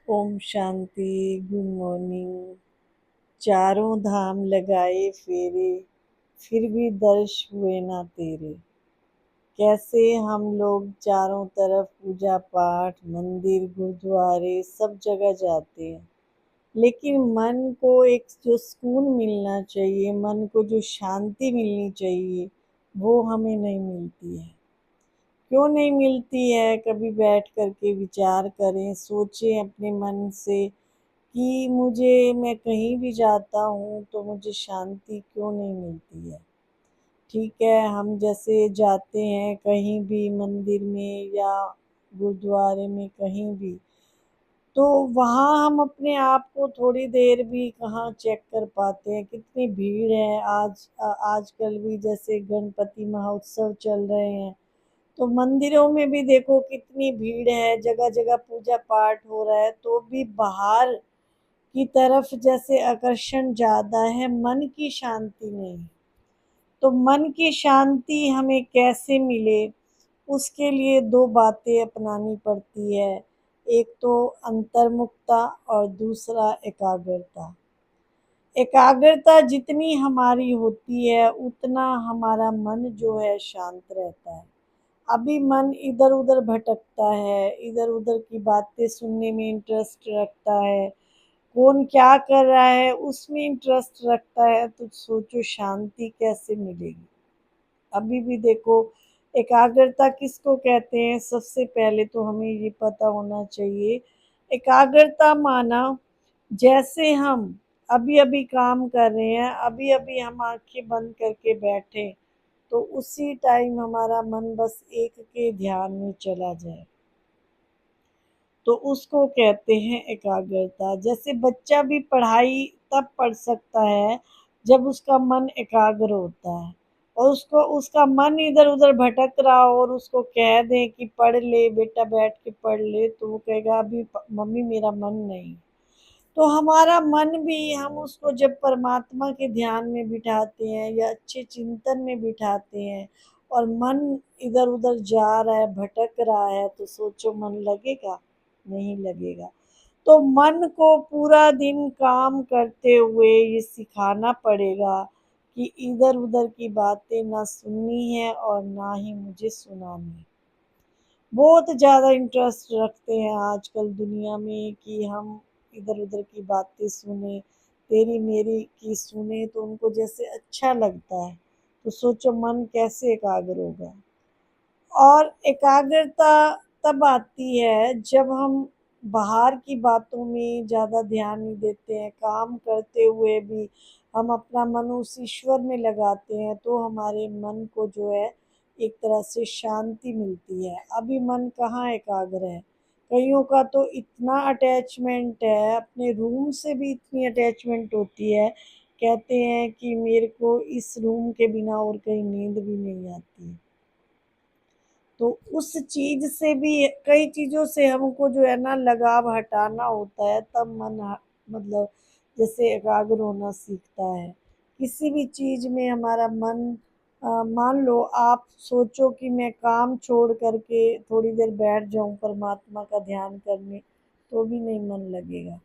Om Shanti. Good morning. चारों धाम लगाए फेरे, फिर भी दर्श हुए ना तेरे। कैसे हम लोग चारों तरफ पूजा पाठ, मंदिर, गुरुद्वारे सब जगह जाते हैं, लेकिन मन को एक जो सुकून मिलना चाहिए, मन को जो शांति मिलनी चाहिए, वो हमें नहीं मिलती है। क्यों नहीं मिलती है? कभी बैठ करके विचार करें, सोचें अपने मन से कि मैं कहीं भी जाता हूँ तो मुझे शांति क्यों नहीं मिलती है। ठीक है, हम जैसे जाते हैं कहीं भी मंदिर में या गुरुद्वारे में कहीं भी, तो वहाँ हम अपने आप को थोड़ी देर भी कहाँ चेक कर पाते हैं। कितनी भीड़ है आजकल भी, जैसे गणपति महोत्सव चल रहे हैं तो मंदिरों में भी देखो कितनी भीड़ है, जगह जगह पूजा पाठ हो रहा है, तो भी बाहर की तरफ जैसे आकर्षण ज़्यादा है, मन की शांति नहीं। तो मन की शांति हमें कैसे मिले, उसके लिए दो बातें अपनानी पड़ती है। एक तो अंतर्मुखता और दूसरा एकाग्रता। एकाग्रता जितनी हमारी होती है उतना हमारा मन जो है शांत रहता है। अभी मन इधर उधर भटकता है, इधर उधर की बातें सुनने में इंटरेस्ट रखता है, कौन क्या कर रहा है उसमें इंटरेस्ट रखता है, तो सोचो शांति कैसे मिलेगी। अभी भी देखो, एकाग्रता किसको कहते हैं? सबसे पहले तो हमें ये पता होना चाहिए। एकाग्रता माना, जैसे हम अभी अभी काम कर रहे हैं, अभी अभी हम आंखें बंद करके बैठे, तो उसी टाइम हमारा मन बस एक के ध्यान में चला जाए, तो उसको कहते हैं एकाग्रता। जैसे बच्चा भी पढ़ाई तब पढ़ सकता है जब उसका मन एकाग्र होता है, और उसको उसका मन इधर उधर भटक रहा हो और उसको कह दें कि पढ़ ले बेटा, बैठ के पढ़ ले, तो वो कहेगा अभी मम्मी मेरा मन नहीं। तो हमारा मन भी, हम उसको जब परमात्मा के ध्यान में बिठाते हैं या अच्छे चिंतन में बिठाते हैं और मन इधर उधर जा रहा है, भटक रहा है, तो सोचो मन लगेगा? नहीं लगेगा। तो मन को पूरा दिन काम करते हुए ये सिखाना पड़ेगा कि इधर उधर की बातें ना सुननी है और ना ही मुझे सुनानी। बहुत ज़्यादा इंटरेस्ट रखते हैं आजकल दुनिया में कि हम इधर उधर की बातें सुने, तेरी मेरी की सुने, तो उनको जैसे अच्छा लगता है। तो सोचो मन कैसे एकाग्र होगा। और एकाग्रता तब आती है जब हम बाहर की बातों में ज़्यादा ध्यान नहीं देते हैं, काम करते हुए भी हम अपना मन उस ईश्वर में लगाते हैं, तो हमारे मन को जो है एक तरह से शांति मिलती है। अभी मन कहाँ एकाग्र है। कईयों का तो इतना अटैचमेंट है, अपने रूम से भी इतनी अटैचमेंट होती है, कहते हैं कि मेरे को इस रूम के बिना और कहीं नींद भी नहीं आती। तो उस चीज़ से भी, कई चीज़ों से हमको जो है ना लगाव हटाना होता है, तब मन मतलब जैसे एकाग्र होना सीखता है। किसी भी चीज़ में हमारा मन, मान लो आप सोचो कि मैं काम छोड़ करके थोड़ी देर बैठ जाऊं परमात्मा का ध्यान करने, तो भी नहीं मन लगेगा।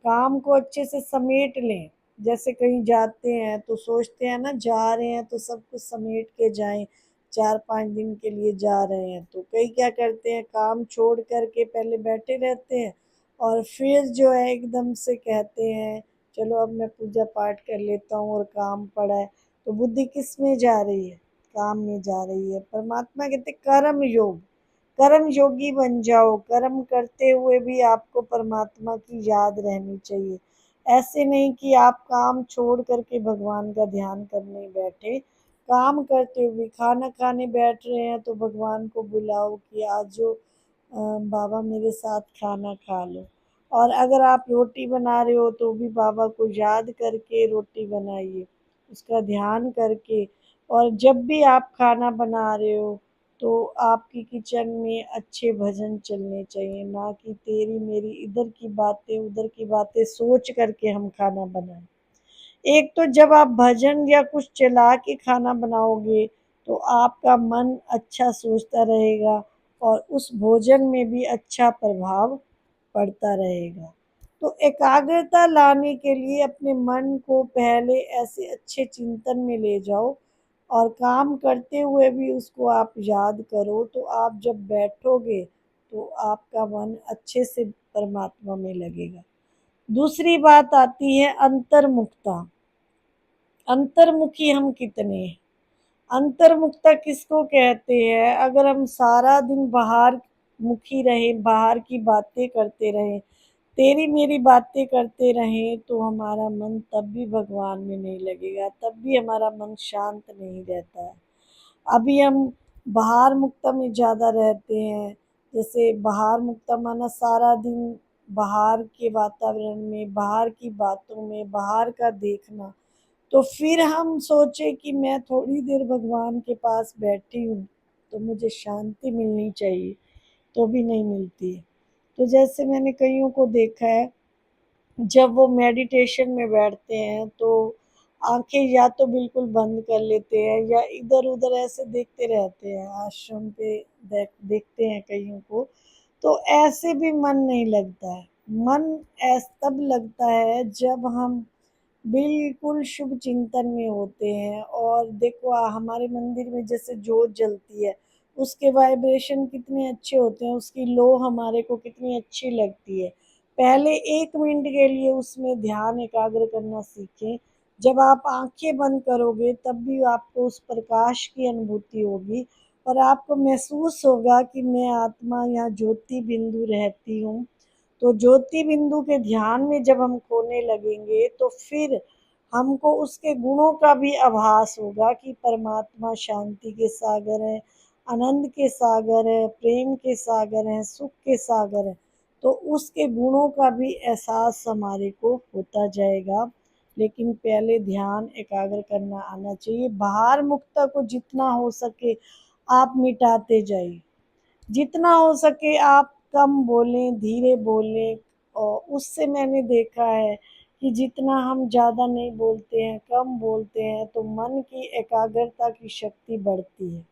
काम को अच्छे से समेट लें। जैसे कहीं जाते हैं तो सोचते हैं ना, जा रहे हैं तो सब कुछ समेट के जाएं, 4-5 दिन के लिए जा रहे हैं, तो कई क्या करते हैं, काम छोड़ करके पहले बैठे रहते हैं और फिर जो है एकदम से कहते हैं चलो अब मैं पूजा पाठ कर लेता हूँ और काम पड़ा है। तो बुद्धि किस में जा रही है? काम में जा रही है। परमात्मा कहते कर्म योग, कर्म योगी बन जाओ। कर्म करते हुए भी आपको परमात्मा की याद रहनी चाहिए। ऐसे नहीं कि आप काम छोड़ करके भगवान का ध्यान करने बैठे। काम करते हुए खाना खाने बैठ रहे हैं तो भगवान को बुलाओ कि आज जो बाबा मेरे साथ खाना खा लो। और अगर आप रोटी बना रहे हो तो भी बाबा को याद करके रोटी बनाइए, उसका ध्यान करके। और जब भी आप खाना बना रहे हो तो आपकी किचन में अच्छे भजन चलने चाहिए, ना कि तेरी मेरी इधर की बातें उधर की बातें सोच करके हम खाना बनाएं। एक तो जब आप भजन या कुछ चला के खाना बनाओगे तो आपका मन अच्छा सोचता रहेगा और उस भोजन में भी अच्छा प्रभाव पड़ता रहेगा। तो एकाग्रता लाने के लिए अपने मन को पहले ऐसे अच्छे चिंतन में ले जाओ और काम करते हुए भी उसको आप याद करो, तो आप जब बैठोगे तो आपका मन अच्छे से परमात्मा में लगेगा। दूसरी बात आती है अंतर्मुखता। अंतर्मुखी हम कितने हैं? अंतर्मुखता किसको कहते हैं? अगर हम सारा दिन बाहर मुखी रहे, बाहर की बातें करते रहें, तेरी मेरी बातें करते रहें, तो हमारा मन तब भी भगवान में नहीं लगेगा, तब भी हमारा मन शांत नहीं रहता है। अभी हम बाहर मुक्ता में ज़्यादा रहते हैं। जैसे बाहर मुक्ता माना सारा दिन बाहर के वातावरण में, बाहर की बातों में, बाहर का देखना। तो फिर हम सोचे कि मैं थोड़ी देर भगवान के पास बैठी हूँ तो मुझे शांति मिलनी चाहिए, तो भी नहीं मिलती है। तो जैसे मैंने कईयों को देखा है, जब वो मेडिटेशन में बैठते हैं तो आंखें या तो बिल्कुल बंद कर लेते हैं या इधर उधर ऐसे देखते रहते हैं। आश्रम पे देखते हैं कईयों को, तो ऐसे भी मन नहीं लगता है। मन तब लगता है जब हम बिल्कुल शुभ चिंतन में होते हैं। और देखो हमारे मंदिर में जैसे जोत जलती है, उसके वाइब्रेशन कितने अच्छे होते हैं, उसकी लो हमारे को कितनी अच्छी लगती है। पहले 1 मिनट के लिए उसमें ध्यान एकाग्र करना सीखें। जब आप आंखें बंद करोगे तब भी आपको उस प्रकाश की अनुभूति होगी और आपको महसूस होगा कि मैं आत्मा या ज्योति बिंदु रहती हूँ। तो ज्योति बिंदु के ध्यान में जब हम खोने लगेंगे तो फिर हमको उसके गुणों का भी आभास होगा कि परमात्मा शांति के सागर है, आनंद के सागर है, प्रेम के सागर हैं, सुख के सागर हैं। तो उसके गुणों का भी एहसास हमारे को होता जाएगा। लेकिन पहले ध्यान एकाग्र करना आना चाहिए। बाहर मुक्ता को जितना हो सके आप मिटाते जाइए। जितना हो सके आप कम बोलें, धीरे बोलें। और उससे मैंने देखा है कि जितना हम ज़्यादा नहीं बोलते हैं, कम बोलते हैं, तो मन की एकाग्रता की शक्ति बढ़ती है।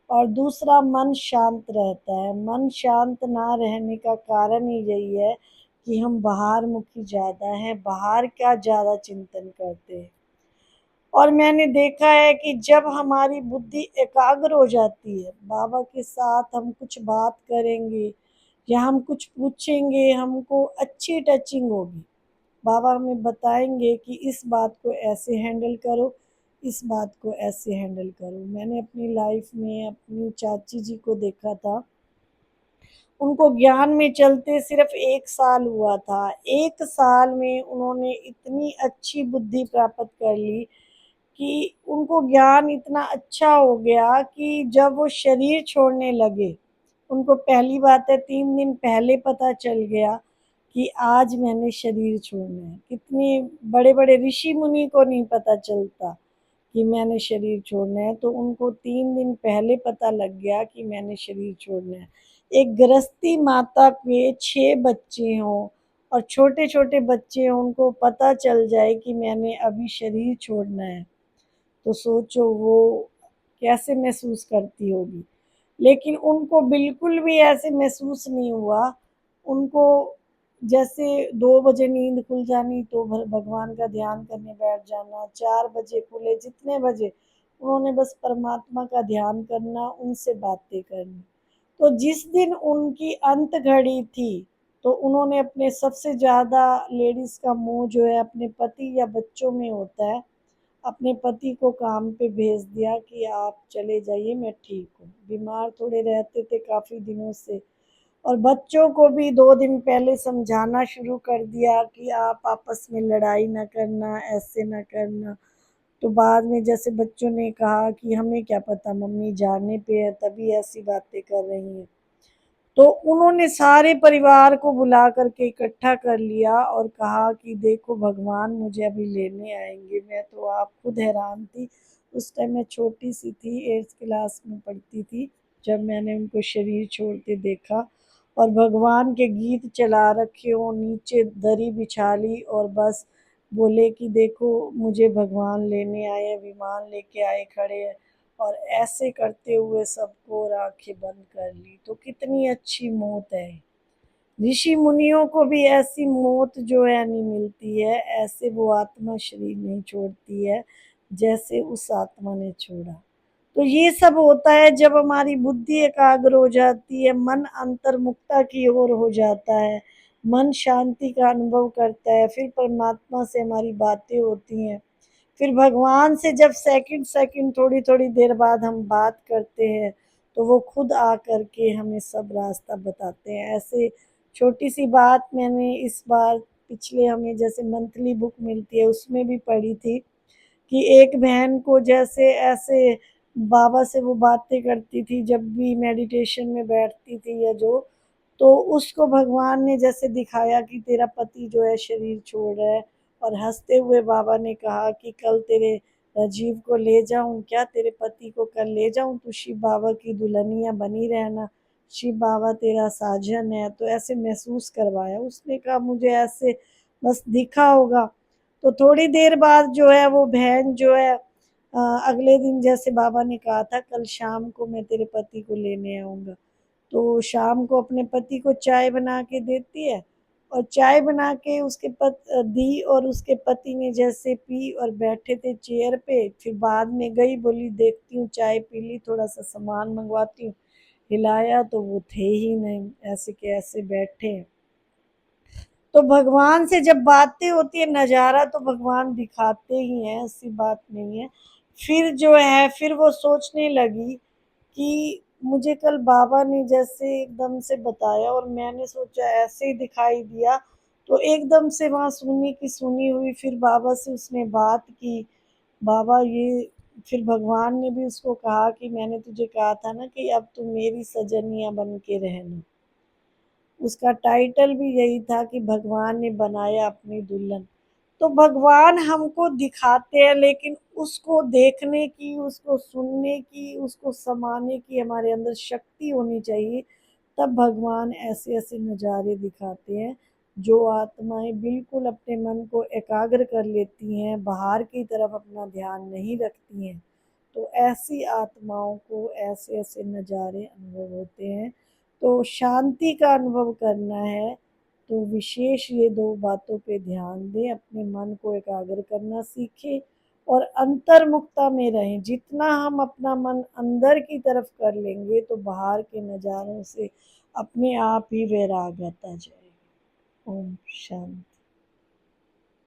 और दूसरा, मन शांत रहता है। मन शांत ना रहने का कारण ही यही है कि हम बाहर मुखी ज़्यादा हैं, बाहर का ज़्यादा चिंतन करते हैं। और मैंने देखा है कि जब हमारी बुद्धि एकाग्र हो जाती है, बाबा के साथ हम कुछ बात करेंगे या हम कुछ पूछेंगे, हमको अच्छी टचिंग होगी। बाबा हमें बताएंगे कि इस बात को ऐसे हैंडल करो, इस बात को ऐसे हैंडल करो। मैंने अपनी लाइफ में अपनी चाची जी को देखा था। उनको ज्ञान में चलते सिर्फ 1 साल हुआ था। 1 साल में उन्होंने इतनी अच्छी बुद्धि प्राप्त कर ली कि उनको ज्ञान इतना अच्छा हो गया कि जब वो शरीर छोड़ने लगे, उनको पहली बात है 3 दिन पहले पता चल गया कि आज मैंने शरीर छोड़ना है। कितने बड़े बड़े ऋषि मुनि को नहीं पता चलता कि मैंने शरीर छोड़ना है, तो उनको 3 दिन पहले पता लग गया कि मैंने शरीर छोड़ना है। एक गृहस्थी माता के 6 बच्चे हों और छोटे छोटे बच्चे हों, उनको पता चल जाए कि मैंने अभी शरीर छोड़ना है, तो सोचो वो कैसे महसूस करती होगी। लेकिन उनको बिल्कुल भी ऐसे महसूस नहीं हुआ। उनको जैसे 2 बजे नींद खुल जानी तो भगवान का ध्यान करने बैठ जाना, 4 बजे खुले, जितने बजे उन्होंने बस परमात्मा का ध्यान करना, उनसे बातें करनी। तो जिस दिन उनकी अंत घड़ी थी, तो उन्होंने अपने सबसे ज़्यादा लेडीज़ का मोह जो है अपने पति या बच्चों में होता है, अपने पति को काम पे भेज दिया कि आप चले जाइए, मैं ठीक हूँ। बीमार थोड़े रहते थे काफ़ी दिनों से। और बच्चों को भी 2 दिन पहले समझाना शुरू कर दिया कि आप आपस में लड़ाई ना करना, ऐसे ना करना। तो बाद में जैसे बच्चों ने कहा कि हमें क्या पता, मम्मी जाने पे है तभी ऐसी बातें कर रही हैं। तो उन्होंने सारे परिवार को बुला करके इकट्ठा कर लिया और कहा कि देखो भगवान मुझे अभी लेने आएंगे। मैं तो आप खुद हैरान थी। उस टाइम मैं छोटी सी थी, 8th क्लास में पढ़ती थी, जब मैंने उनको शरीर छोड़ते देखा। और भगवान के गीत चला रखे हों, नीचे दरी बिछा ली और बस बोले कि देखो मुझे भगवान लेने आए हैं, विमान लेके आए खड़े हैं। और ऐसे करते हुए सबको और आंखें बंद कर ली। तो कितनी अच्छी मौत है। ऋषि मुनियों को भी ऐसी मौत जो है नहीं मिलती है, ऐसे वो आत्मा शरीर नहीं छोड़ती है जैसे उस आत्मा ने छोड़ा। तो ये सब होता है जब हमारी बुद्धि एकाग्र हो जाती है, मन अंतर्मुखता की ओर हो जाता है, मन शांति का अनुभव करता है, फिर परमात्मा से हमारी बातें होती हैं। फिर भगवान से जब सेकंड सेकंड थोड़ी थोड़ी देर बाद हम बात करते हैं, तो वो खुद आकर के हमें सब रास्ता बताते हैं। ऐसे छोटी सी बात मैंने इस बार पिछले हमें जैसे मंथली बुक मिलती है उसमें भी पढ़ी थी कि एक बहन को जैसे ऐसे बाबा से वो बातें करती थी जब भी मेडिटेशन में बैठती थी या जो, तो उसको भगवान ने जैसे दिखाया कि तेरा पति जो है शरीर छोड़ रहा है, और हंसते हुए बाबा ने कहा कि कल तेरे राजीव को ले जाऊं क्या, तेरे पति को कल ले जाऊं, तू शिव बाबा की दुल्हनिया बनी रहना, शिव बाबा तेरा साजन है। तो ऐसे महसूस करवाया उसने, कहा मुझे ऐसे बस दिखा होगा। तो थोड़ी देर बाद जो है वो बहन जो है अगले दिन जैसे बाबा ने कहा था कल शाम को मैं तेरे पति को लेने आऊँगा, तो शाम को अपने पति को चाय बना के देती है, और चाय बना के उसके दी, और उसके पति ने जैसे पी और बैठे थे चेयर पे, फिर बाद में गई, बोली देखती हूँ चाय पी ली, थोड़ा सा सामान मंगवाती हूँ, हिलाया तो वो थे ही नहीं, ऐसे के ऐसे बैठे हैं। तो भगवान से जब बातें होती है, नज़ारा तो भगवान दिखाते ही हैं, ऐसी बात नहीं है। फिर जो है फिर वो सोचने लगी कि मुझे कल बाबा ने जैसे एकदम से बताया और मैंने सोचा ऐसे ही दिखाई दिया, तो एकदम से वहाँ सुनी की सुनी हुई, फिर बाबा से उसने बात की, बाबा ये, फिर भगवान ने भी उसको कहा कि मैंने तुझे कहा था ना कि अब तू मेरी सजनिया बन के रहना। उसका टाइटल भी यही था कि भगवान ने बनाया अपनी दुल्हन। तो भगवान हमको दिखाते हैं, लेकिन उसको देखने की, उसको सुनने की, उसको समाने की हमारे अंदर शक्ति होनी चाहिए। तब भगवान ऐसे ऐसे नज़ारे दिखाते हैं जो आत्माएं बिल्कुल अपने मन को एकाग्र कर लेती हैं, बाहर की तरफ अपना ध्यान नहीं रखती हैं। तो ऐसी आत्माओं को ऐसे ऐसे नज़ारे अनुभव होते हैं। तो शांति का अनुभव करना है तो विशेष ये दो बातों पे ध्यान दें, अपने मन को एकाग्र करना सीखें और अंतर्मुखता में रहें। जितना हम अपना मन अंदर की तरफ कर लेंगे तो बाहर के नज़ारों से अपने आप ही वैराग आता जाएगा। ओम शांति।